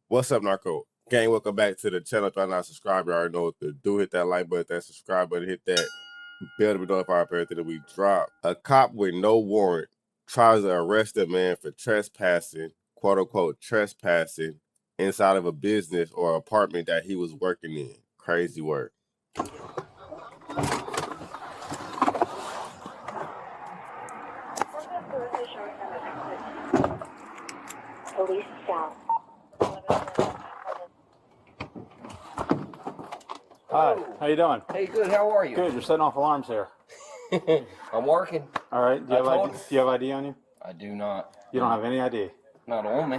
What's up, Narko? Gang, welcome back to the channel. If you're not subscribed, you already know what to do. Hit that like button, that subscribe button, hit that bell to be notified for everything that we drop. A cop with no warrant tries to arrest a man for trespassing, quote unquote, trespassing inside of a business or apartment that he was working in. Crazy work. Police south. Hi, how you doing? Hey, good. How are you? Good. You're setting off alarms here. I'm working. All right. Do you have ID on you? I do not. You don't have any ID. Not on me.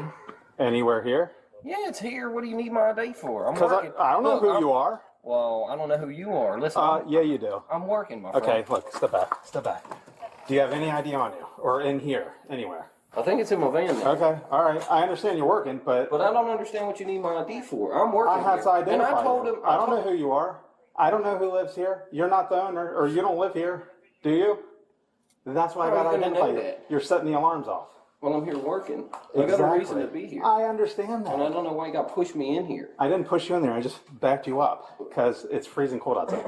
Anywhere here? Yeah, it's here. What do you need my ID for? I'm Because working. I don't know who you are. Well, I don't know who you are. Listen. Yeah, you do. I'm working, my friend. Okay, look, step back. Step back. Do you have any ID on you? Or in here? Anywhere? I think it's in my van now. Okay, all right. I understand you're working, but But I don't understand what you need my ID for. I'm working. I have to here. identify And I told you. him. I don't know who you are. I don't know who lives here. You're not the owner, or you don't live here, do you? That's why I got to identify you. You're setting the alarms off. Well, I'm here working. I got a reason to be here. I understand that. And I don't know why you got pushed me in here. I didn't push you in there. I just backed you up because it's freezing cold outside.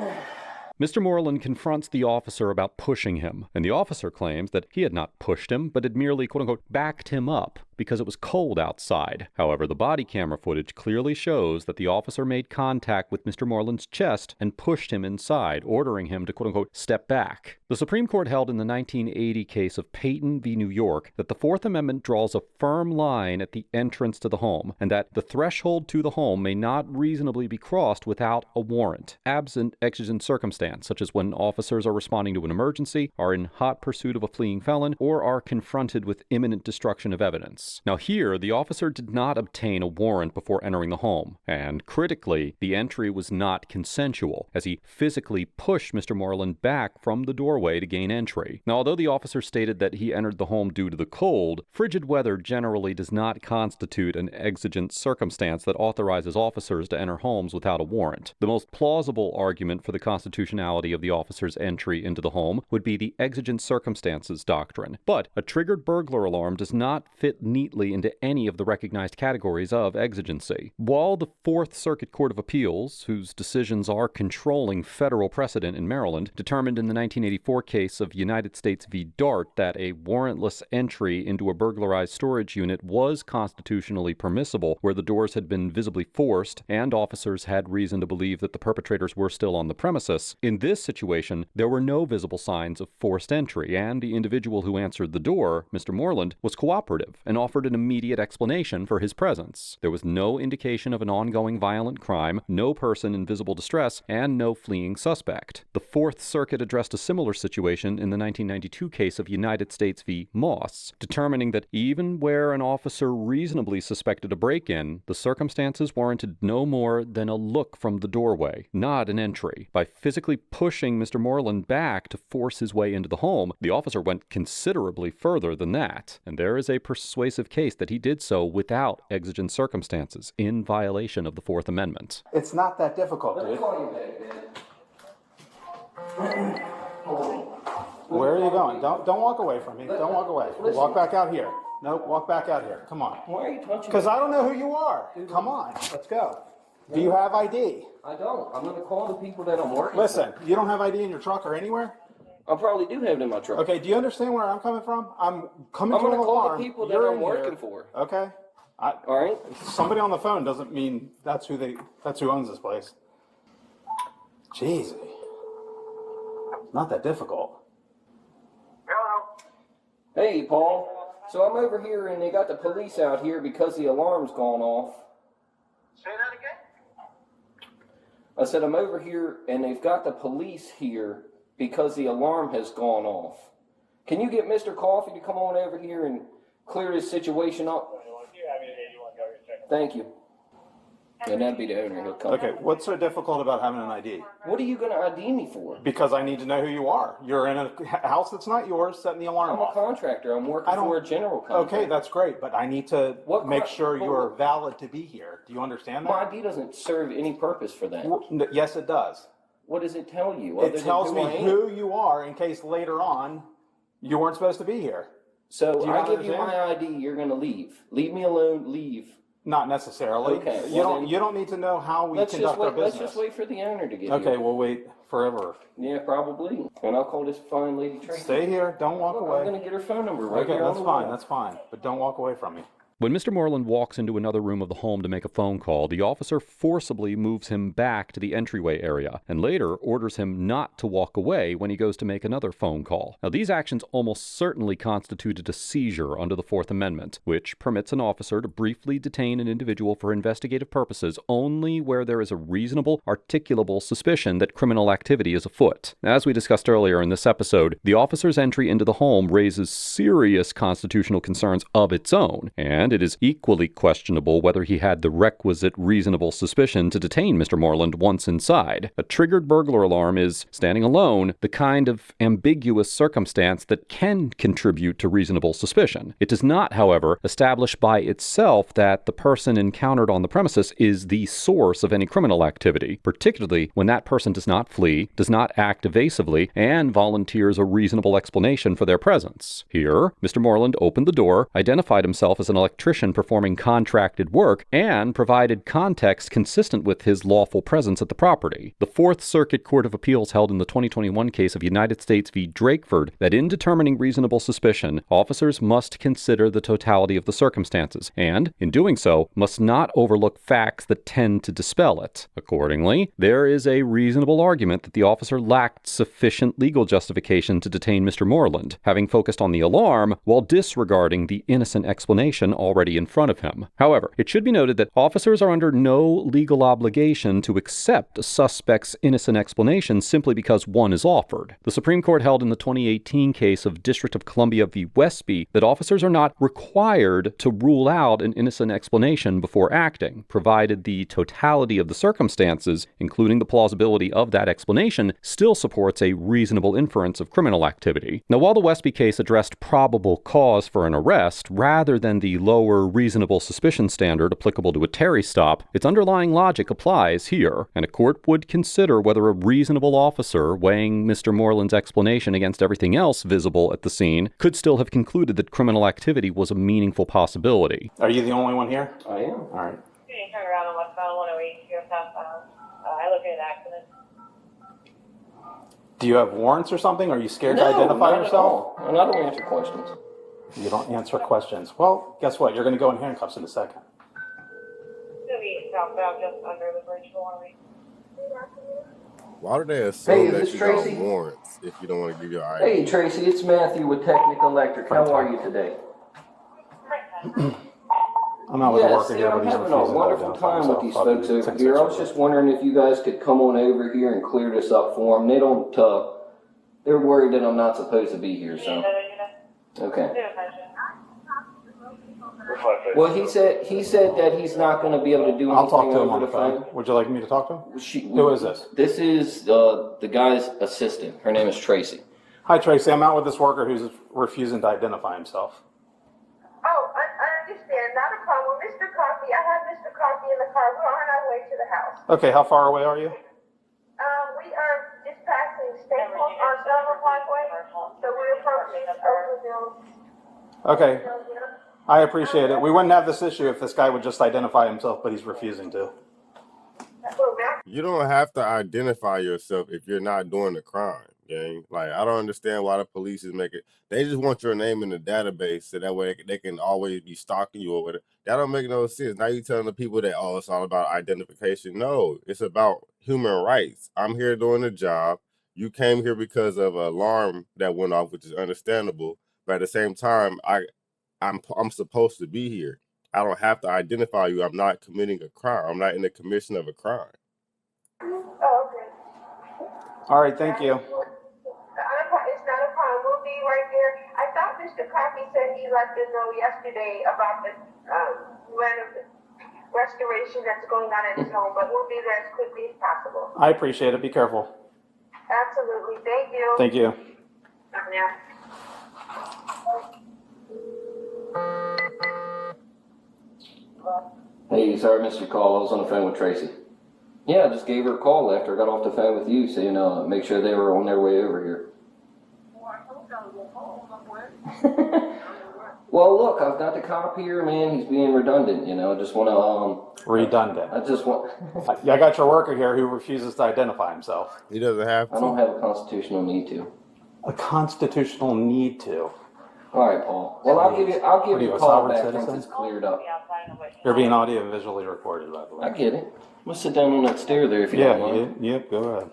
Mr. Moreland confronts the officer about pushing him, and the officer claims that he had not pushed him, but had merely, quote-unquote, backed him up because it was cold outside. However, the body camera footage clearly shows that the officer made contact with Mr. Moreland's chest and pushed him inside, ordering him to, quote-unquote, step back. The Supreme Court held in the 1980 case of Payton v. New York that the Fourth Amendment draws a firm line at the entrance to the home, and that the threshold to the home may not reasonably be crossed without a warrant, absent exigent circumstance, such as when officers are responding to an emergency, are in hot pursuit of a fleeing felon, or are confronted with imminent destruction of evidence. Now here, the officer did not obtain a warrant before entering the home, and critically, the entry was not consensual, as he physically pushed Mr. Moreland back from the doorway to gain entry. Now, although the officer stated that he entered the home due to the cold, frigid weather generally does not constitute an exigent circumstance that authorizes officers to enter homes without a warrant. The most plausible argument for the constitutionality of the officer's entry into the home would be the exigent circumstances doctrine. But a triggered burglar alarm does not fit neatly into any of the recognized categories of exigency. While the Fourth Circuit Court of Appeals, whose decisions are controlling federal precedent in Maryland, determined in the 1984 case of United States v. Dart that a warrantless entry into a burglarized storage unit was constitutionally permissible where the doors had been visibly forced and officers had reason to believe that the perpetrators were still on the premises. In this situation, there were no visible signs of forced entry, and the individual who answered the door, Mr. Moreland, was cooperative and offered an immediate explanation for his presence. There was no indication of an ongoing violent crime, no person in visible distress, and no fleeing suspect. The Fourth Circuit addressed a similar situation in the 1992 case of United States v. Moss, determining that even where an officer reasonably suspected a break-in, the circumstances warranted no more than a look from the doorway, not an entry. By physically pushing Mr. Moreland back to force his way into the home, the officer went considerably further than that, and there is a persuasive case that he did so without exigent circumstances, in violation of the Fourth Amendment. It's not that difficult, dude. Where are you going? Don't walk away from me. Don't walk away. Walk back out here. No, walk back out here. Come on. Why are you touching me? Because I don't know who you are. Come on. Let's go. Do you have ID? I don't. I'm going to call the people that I'm working Listen, you don't have ID in your truck or anywhere? for. I probably do have it in my truck. Okay, do you understand where I'm coming from? I'm coming I'm to an going to call alarm. the people that You're I'm in here. working for. Okay. All right? Somebody on the phone doesn't mean that's who owns this place. Jeez. Not that difficult. Hello. Hey, Paul. So I'm over here and they got the police out here because the alarm's gone off. Say that again? I said I'm over here and they've got the police here because the alarm has gone off. Can you get Mr. Coffee to come on over here and clear this situation up? Thank you. And that'd be the owner. He'll come. Okay, what's so difficult about having an ID? What are you going to ID me for? Because I need to know who you are. You're in a house that's not yours, setting the alarm I'm a off. contractor. I'm working for a general contractor. Okay, that's great, but I need to make sure but you're what- valid to be here. Do you understand My that? ID doesn't serve any purpose for that. Yes, it does. What does it tell you? other It than tells who me I am? who you are in case later on you weren't supposed to be here. So Do you I not give you understand? my ID, you're going to leave. Leave me alone, leave. Not necessarily. Okay, You well don't. You don't need to know how we Let's conduct just wait. our business. Let's just wait for the owner to get Okay, here. we'll wait forever. Yeah, probably. And I'll call this fine lady Tracy. Stay here. Don't walk Look, away. I'm gonna get her phone number right Okay, here on that's the fine. wall. That's fine. But don't walk away from me. When Mr. Moreland walks into another room of the home to make a phone call, the officer forcibly moves him back to the entryway area and later orders him not to walk away when he goes to make another phone call. Now, these actions almost certainly constituted a seizure under the Fourth Amendment, which permits an officer to briefly detain an individual for investigative purposes only where there is a reasonable, articulable suspicion that criminal activity is afoot. As we discussed earlier in this episode, the officer's entry into the home raises serious constitutional concerns of its own, and it is equally questionable whether he had the requisite reasonable suspicion to detain Mr. Moreland once inside. A triggered burglar alarm is, standing alone, the kind of ambiguous circumstance that can contribute to reasonable suspicion. It does not, however, establish by itself that the person encountered on the premises is the source of any criminal activity, particularly when that person does not flee, does not act evasively, and volunteers a reasonable explanation for their presence. Here, Mr. Moreland opened the door, identified himself as an electrician performing contracted work, and provided context consistent with his lawful presence at the property. The Fourth Circuit Court of Appeals held in the 2021 case of United States v. Drakeford that in determining reasonable suspicion, officers must consider the totality of the circumstances, and, in doing so, must not overlook facts that tend to dispel it. Accordingly, there is a reasonable argument that the officer lacked sufficient legal justification to detain Mr. Moreland, having focused on the alarm while disregarding the innocent explanation already in front of him. However, it should be noted that officers are under no legal obligation to accept a suspect's innocent explanation simply because one is offered. The Supreme Court held in the 2018 case of District of Columbia v. Westby that officers are not required to rule out an innocent explanation before acting, provided the totality of the circumstances, including the plausibility of that explanation, still supports a reasonable inference of criminal activity. Now, while the Westby case addressed probable cause for an arrest rather than the lower reasonable suspicion standard applicable to a Terry stop, its underlying logic applies here, and a court would consider whether a reasonable officer, weighing Mr. Moreland's explanation against everything else visible at the scene, could still have concluded that criminal activity was a meaningful possibility. Are you the only one here? I am. All right. You can turn around on westbound 108 here southbound. I located an accident. Do you have warrants or something? Are you scared to No, identify not at yourself? all. And I don't answer questions. You don't answer questions. Well, guess what? You're going to go in handcuffs in a second. It's gonna be southbound just under the bridge for 108. Why do they assume is that this you Tracy? got warrants if you don't want to give your ID? Hey, Tracy, it's Matthew with Technic Electric. How are you today? I'm not with a Yes, worker here, I'm but he's having a refusing to wonderful identify time with himself. these I'll folks do over 10 here. I was seconds. just wondering if you guys could come on over here and clear this up for them. They don't, they're worried that I'm not supposed to be here, so. Okay. Well, he said that he's not gonna be able to do I'll talk anything to him on over the the phone. phone. Would you like me to talk to him? Who is this? This is the guy's assistant. Her name is Tracy. Hi, Tracy. I'm out with this worker who's refusing to identify himself. Oh, I understand. Not a problem. Mr. Coffey, I have Mr. Coffey in the car. We're on our way to the house. Okay, how far away are you? We are just passing State Home on Silver Parkway, so we're approaching Oakville. Okay, I appreciate it. We wouldn't have this issue if this guy would just identify himself, but he's refusing to. You don't have to identify yourself if you're not doing the crime, gang. Like, I don't understand why the police is making. They just want your name in the database so that way they can always be stalking you over it. That don't make no sense. Now you telling the people that, oh, it's all about identification. No, it's about human rights. I'm here doing a job. You came here because of an alarm that went off, which is understandable. But at the same time, I'm supposed to be here. I don't have to identify you. I'm not committing a crime. I'm not in the commission of a crime. Oh, okay. All right, thank you. It's not a problem. We'll be right there. I thought Mr. Coffey said he let them know yesterday about the restoration that's going on at his home, but we'll be there as quickly as possible. I appreciate it. Be careful. Absolutely. Thank you. Thank you. Yeah. Hey, sorry I missed your call. I was on the phone with Tracy. Yeah, I just gave her a call after I got off the phone with you, so make sure they were on their way over here. Well, look, I've got the cop here, man. He's being redundant, you know. I just want to, Redundant. I just want, I got your worker here who refuses to identify himself. He doesn't have to. I don't have a constitutional need to. A constitutional need to. All right, Paul. Well, I'll give What you are you, a a call sovereign back citizen? once it's cleared up. Yeah, I don't know what. You're being audio and visually recorded, by the way. I get it. I'm gonna sit down on that stair there if you don't mind. Yep, go ahead.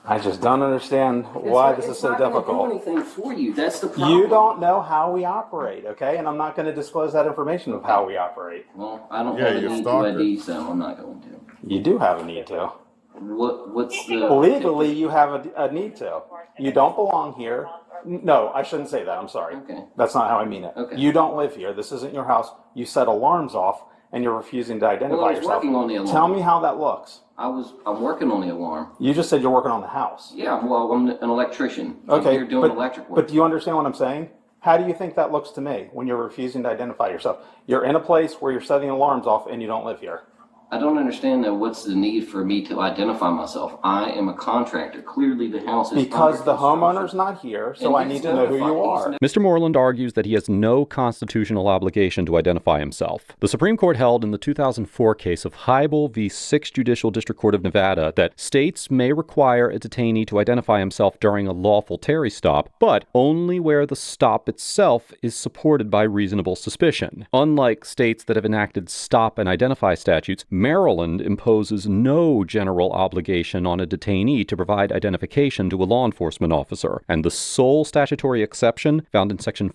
I just don't understand why this is so It's not difficult. gonna do anything for you. That's the problem. You don't know how we operate, okay? And I'm not going to disclose that information of how we operate. Well, I don't Yeah, have a you're need stalker. to ID, so I'm not going to. You do have a need to. What's the... Legally, you have a need to. You don't belong here. No, I shouldn't say that. I'm sorry. Okay. That's not how I mean it. Okay. You don't live here. This isn't your house. You set alarms off, and you're refusing to identify Well, I was yourself. working on the alarm. Tell me how that looks. I'm working on the alarm. You just said you're working on the house. Yeah, well, I'm an electrician. Okay, I'm here doing electric work. But do you understand what I'm saying? How do you think that looks to me when you're refusing to identify yourself? You're in a place where you're setting alarms off and you don't live here. I don't understand that. What's the need for me to identify myself? I am a contractor. Clearly, the house is Because under the construction. homeowner's not here, so And I he's need to know who notified. you are. Mr. Moreland argues that he has no constitutional obligation to identify himself. The Supreme Court held in the 2004 case of Heibel v. 6th Judicial District Court of Nevada that states may require a detainee to identify himself during a lawful Terry stop, but only where the stop itself is supported by reasonable suspicion. Unlike states that have enacted stop and identify statutes, Maryland imposes no general obligation on a detainee to provide identification to a law enforcement officer, and the sole statutory exception, found in Section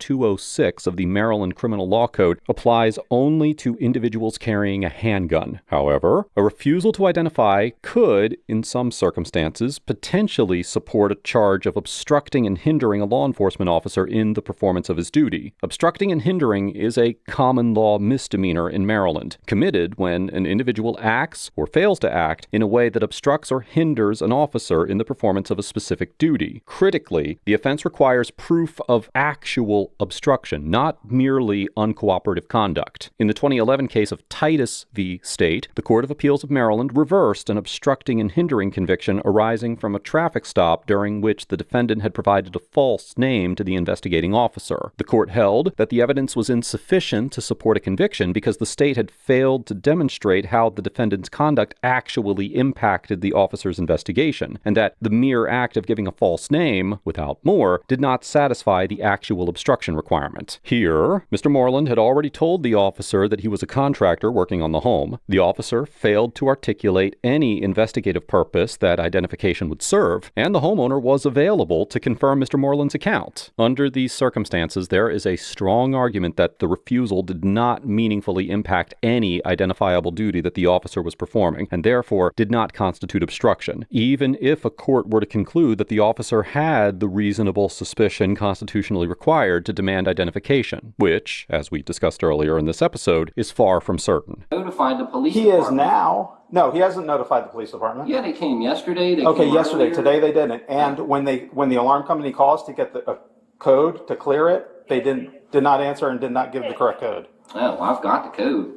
4-206 of the Maryland Criminal Law Code, applies only to individuals carrying a handgun. However, a refusal to identify could, in some circumstances, potentially support a charge of obstructing and hindering a law enforcement officer in the performance of his duty. Obstructing and hindering is a common law misdemeanor in Maryland, committed when an individual acts or fails to act in a way that obstructs or hinders an officer in the performance of a specific duty. Critically, the offense requires proof of actual obstruction, not merely uncooperative conduct. In the 2011 case of Titus v. State, the Court of Appeals of Maryland reversed an obstructing and hindering conviction arising from a traffic stop during which the defendant had provided a false name to the investigating officer. The court held that the evidence was insufficient to support a conviction because the state had failed to demonstrate how the defendant's conduct actually impacted the officer's investigation, and that the mere act of giving a false name, without more, did not satisfy the actual obstruction requirement. Here, Mr. Moreland had already told the officer that he was a contractor working on the home. The officer failed to articulate any investigative purpose that identification would serve, and the homeowner was available to confirm Mr. Moreland's account. Under these circumstances, there is a strong argument that the refusal did not meaningfully impact any identifiable duty that the officer was performing, and therefore did not constitute obstruction, even if a court were to conclude that the officer had the reasonable suspicion constitutionally required to demand identification, which, as we discussed earlier in this episode, is far from certain. Notified the police He department. is now. No, he hasn't notified the police department. Yeah, they came yesterday. They Okay, came yesterday. earlier. Today they didn't. And when the alarm company calls to get the code to clear it, they did not answer and did not give the correct code. Oh, I've got the code.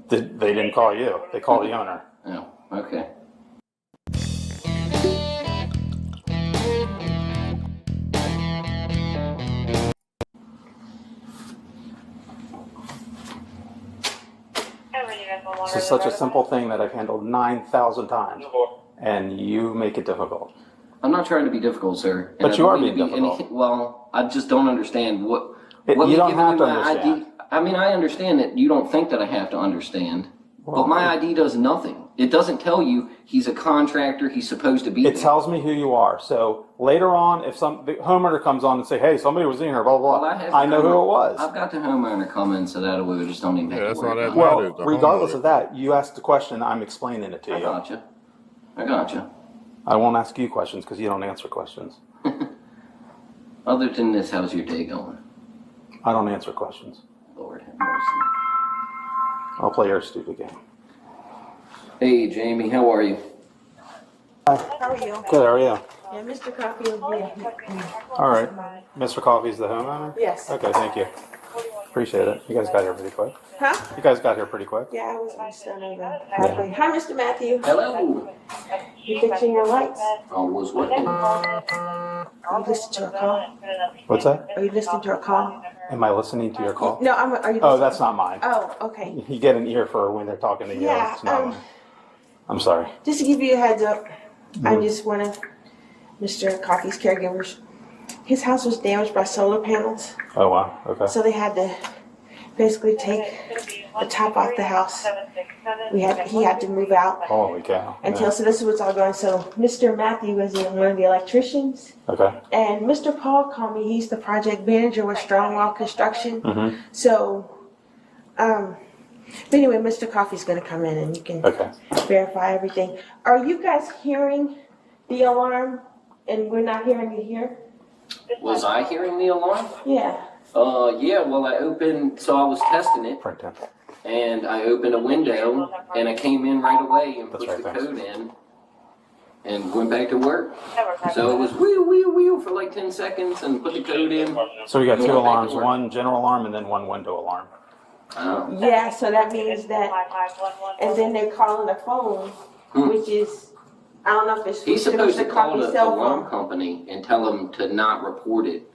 They didn't call you. They called the owner. Oh, okay. This is such a simple thing that I've handled 9,000 times, and you make it difficult. I'm not trying to be difficult, sir. And But I you don't are mean being to be difficult. Well, I just don't understand what You me don't giving have to my understand. ID. I mean, I understand that you don't think that I have to understand, Well, but my ID does nothing. It doesn't tell you he's a contractor. He's supposed to be. It there. tells me who you are. So later on, if the homeowner comes on and say, "Hey, somebody was in here," blah blah Well, blah, I know who it was. I've got the homeowner coming, so that way we just don't even have Yeah, to that's worry all that about Well, matters, the regardless homeowner. of that, you asked the question. I'm explaining it to it. I you. gotcha. I gotcha. I won't ask you questions because you don't answer questions. Other than this, how's your day going? I don't answer questions. Lord have mercy. I'll play your stupid game. Hey, Jamie, how are you? How are you? Good, how are you? Yeah, Mr. Coffee will be. All right. Mr. Coffee's the homeowner? Yes. Okay, thank you. Appreciate it. You guys got here pretty quick. Huh? You guys got here pretty quick. Yeah, I was almost done over halfway. Hi, Mr. Matthew. Hello. You fixing your lights? I was working. Are you listening to a call? What's that? Are you listening to a call? Am I listening to your call? No, are you listening? Oh, that's not mine. Oh, okay. You get an ear for when they're talking to you. Yeah, It's not mine. I'm sorry. Just to give you a heads up, I'm just one of Mr. Coffey's caregivers. His house was damaged by solar panels, Oh, wow. Okay. so they had to basically take the top off the house. He had to move out Holy cow. until, so this is what's all going. So Mr. Matthew was one of the electricians, Okay. and Mr. Paul called me. He's the project manager with Strongwall Construction. Mm-hmm. So, but anyway, Mr. Coffey's going to come in and you can Okay. verify everything. Are you guys hearing the alarm and we're not hearing it here? Was I hearing the alarm? Yeah. Yeah, well, I was testing it, Print down. and I opened a window, and I came in right away and That's pushed right, the thanks. code in, and went back to work. So it was wheel, wheel, wheel for like 10 seconds, and put the code in. So we got two Yeah. alarms, one general alarm and then one window alarm. Yeah, so that means that, and then they're calling the phone, which is, I don't know if it's He's supposed to Mr. call Coffey's the cell alarm phone. company and tell them to not report it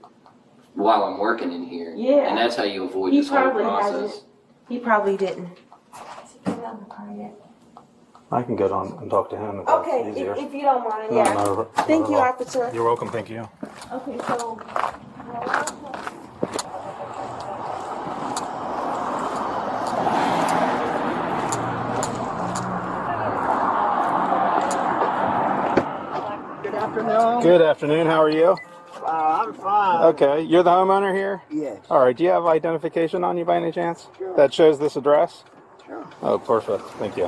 while I'm working in here. Yeah. And that's how you avoid He this whole probably process. hasn't. He probably didn't. Has he put it on the car yet? I can get on and talk to him if that's Okay, easier. if you don't mind, No, yeah. not Thank at you, all. officer. You're welcome. Thank you. Okay, so. Good afternoon. Good afternoon. How are you? I'm fine. Okay. You're the homeowner here? Yes. All right. Do you have identification on you by any chance? Sure. That shows this address? Sure. Oh, perfect. Thank you.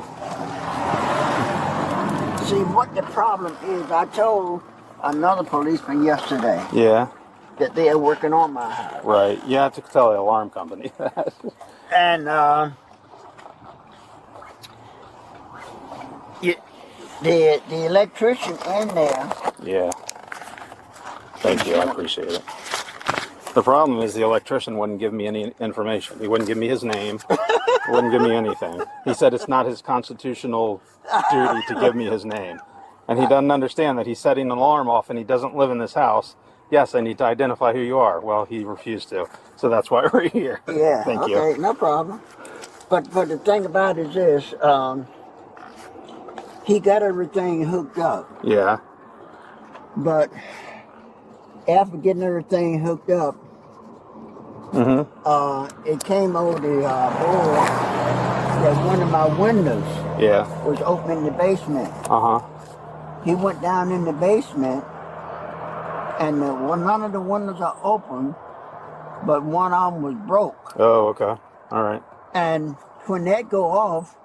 See, what the problem is, I told another policeman yesterday Yeah. that they are working on my house. Right. You have to tell the alarm company that. And the electrician in there, Yeah. Thank you. I appreciate it. The problem is the electrician wouldn't give me any information. He wouldn't give me his name. Wouldn't give me anything. He said it's not his constitutional duty to give me his name. And he doesn't understand that he's setting an alarm off and he doesn't live in this house. Yes, I need to identify who you are. Well, he refused to. So that's why we're here. yeah, Thank okay, you. no problem. But the thing about it is this, he got everything hooked up. Yeah. But after getting everything hooked up, it came over the board that one of my windows Yeah. was open in the basement. Uh-huh. He went down in the basement, and none of the windows are open, but one of them was broke. Oh, okay. All right. And when that go off,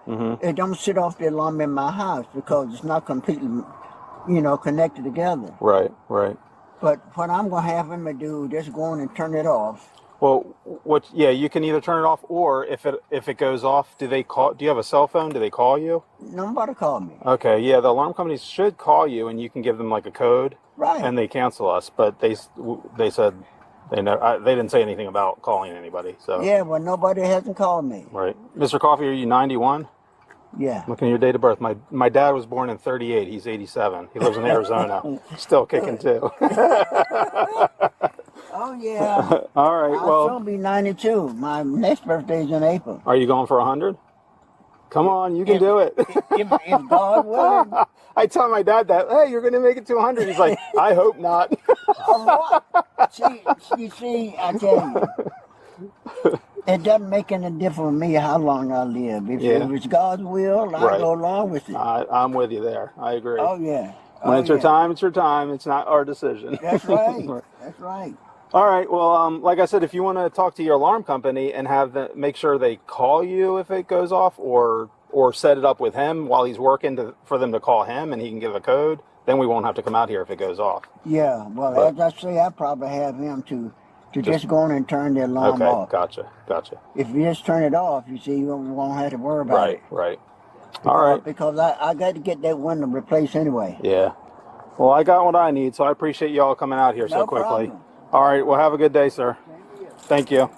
it don't set off the alarm in my house because it's not completely, connected together. Right, right. But what I'm gonna have him to do, just go on and turn it off. Well, you can either turn it off, or if it goes off, do you have a cell phone? Do they call you? Nobody called me. Okay, yeah, the alarm companies should call you, and you can give them like a code, Right. and they cancel us. But they said they didn't say anything about calling anybody. So Yeah, well, nobody hasn't called me. right, Mr. Coffey, are you 91? Yeah. Looking at your date of birth. My dad was born in 38. He's 87. He lives in Arizona. Still kicking too. Oh yeah. All right. I'll Well, soon be 92. My next birthday's in April. are you going for 100? Come on, you can do it. If God willing. I tell my dad that, hey, you're going to make it to 100. He's like, I hope not. See, I tell you, it doesn't make any difference with me how long I live. If it's God's will, I'll Right. go along with it. I'm with you there. I agree. Oh yeah. When Oh, it's your yeah. time, it's your time. It's not our decision. That's right. That's right. All right. Well, like I said, if you want to talk to your alarm company and have them make sure they call you if it goes off, or set it up with him while he's working for them to call him and he can give a code, then we won't have to come out here if it goes off. Yeah. Well, as I say, I probably have him to just go on and turn the alarm Okay. off. Gotcha. If you just turn it off, you see, you won't have to worry about it. Right. All right. Because I got to get that window replaced anyway. Yeah. Well, I got what I need, so I appreciate y'all coming out here so No quickly. problem. All right. Well, have a good day, sir. Thank you.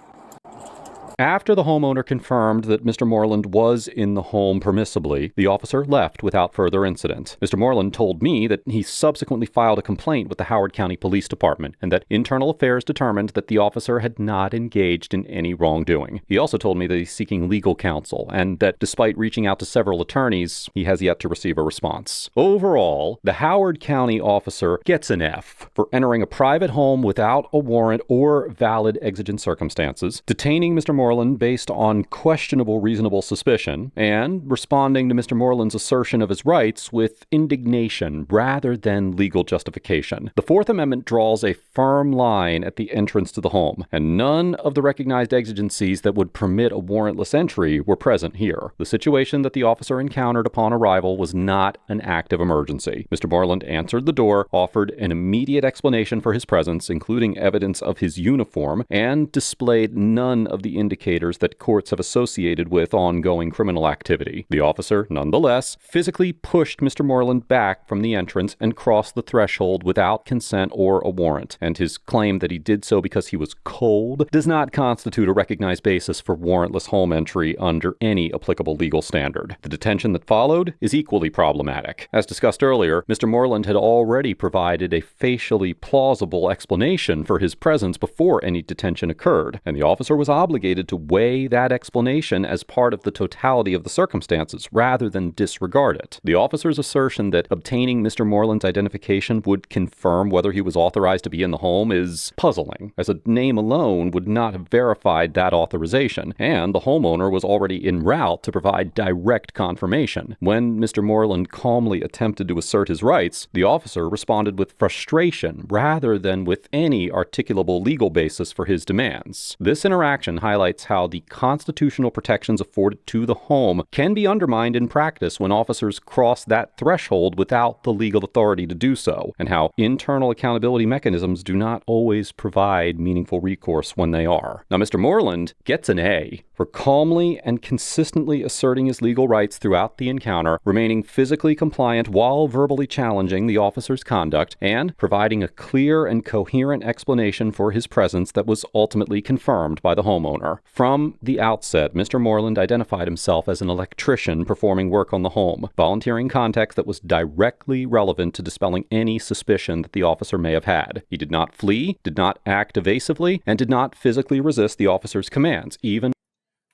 After the homeowner confirmed that Mr. Moreland was in the home permissibly, the officer left without further incident. Mr. Moreland told me that he subsequently filed a complaint with the Howard County Police Department and that Internal Affairs determined that the officer had not engaged in any wrongdoing. He also told me that he's seeking legal counsel and that despite reaching out to several attorneys, he has yet to receive a response. Overall, the Howard County officer gets an F for entering a private home without a warrant or valid exigent circumstances, detaining Mr. Moreland based on questionable reasonable suspicion, and responding to Mr. Moreland's assertion of his rights with indignation rather than legal justification. The Fourth Amendment draws a firm line at the entrance to the home, and none of the recognized exigencies that would permit a warrantless entry were present here. The situation that the officer encountered upon arrival was not an act of emergency. Mr. Moreland answered the door, offered an immediate explanation for his presence, including evidence of his uniform, and displayed none of the indicators that courts have associated with ongoing criminal activity. The officer, nonetheless, physically pushed Mr. Moreland back from the entrance and crossed the threshold without consent or a warrant, and his claim that he did so because he was cold does not constitute a recognized basis for warrantless home entry under any applicable legal standard. The detention that followed is equally problematic. As discussed earlier, Mr. Moreland had already provided a facially plausible explanation for his presence before any detention occurred, and the officer was obligated to weigh that explanation as part of the totality of the circumstances rather than disregard it. The officer's assertion that obtaining Mr. Moreland's identification would confirm whether he was authorized to be in the home is puzzling, as a name alone would not have verified that authorization, and the homeowner was already en route to provide direct confirmation. When Mr. Moreland calmly attempted to assert his rights, the officer responded with frustration rather than with any articulable legal basis for his demands. This interaction highlights how the constitutional protections afforded to the home can be undermined in practice when officers cross that threshold without the legal authority to do so, and how internal accountability mechanisms do not always provide meaningful recourse when they are. Now, Mr. Moreland gets an A for calmly and consistently asserting his legal rights throughout the encounter, remaining physically compliant while verbally challenging the officer's conduct, and providing a clear and coherent explanation for his presence that was ultimately confirmed by the homeowner. From the outset, Mr. Moreland identified himself as an electrician performing work on the home, volunteering context that was directly relevant to dispelling any suspicion that the officer may have had. He did not flee, did not act evasively, and did not physically resist the officer's commands, even.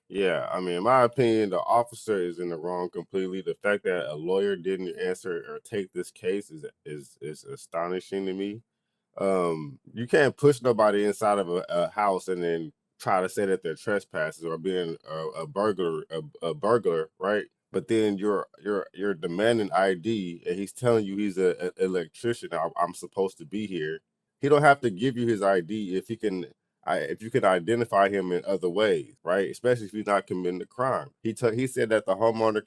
Yeah, I mean, in my opinion, the officer is in the wrong completely. The fact that a lawyer didn't answer or take this case is astonishing to me. You can't push nobody inside of a house and then try to say that they're trespassers or being a burglar, right? But then you're demanding ID, and he's telling you he's an electrician. I'm supposed to be here. He don't have to give you his ID if you can identify him in other ways, right? Especially if he's not committing a crime. He said that the homeowner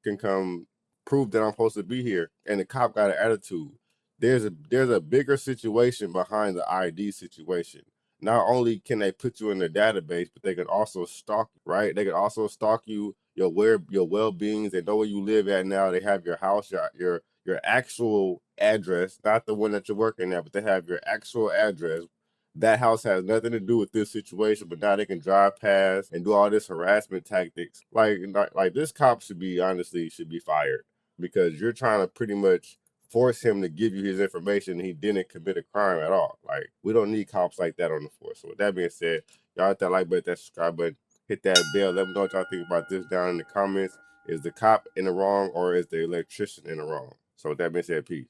can come prove that I'm supposed to be here, and the cop got an attitude. There's a bigger situation behind the ID situation. Not only can they put you in their database, but they can also stalk you, right? They can also stalk you, your well-beings. They know where you live at now. They have your house, your actual address, not the one that you're working at, but they have your actual address. That house has nothing to do with this situation, but now they can drive past and do all this harassment tactics. Like this cop should be fired, because you're trying to pretty much force him to give you his information and he didn't commit a crime at all. Like, we don't need cops like that on the force. So with that being said, y'all hit that like button, that subscribe button, hit that bell. Let me know what y'all think about this down in the comments. Is the cop in the wrong or is the electrician in the wrong? So with that being said, peace.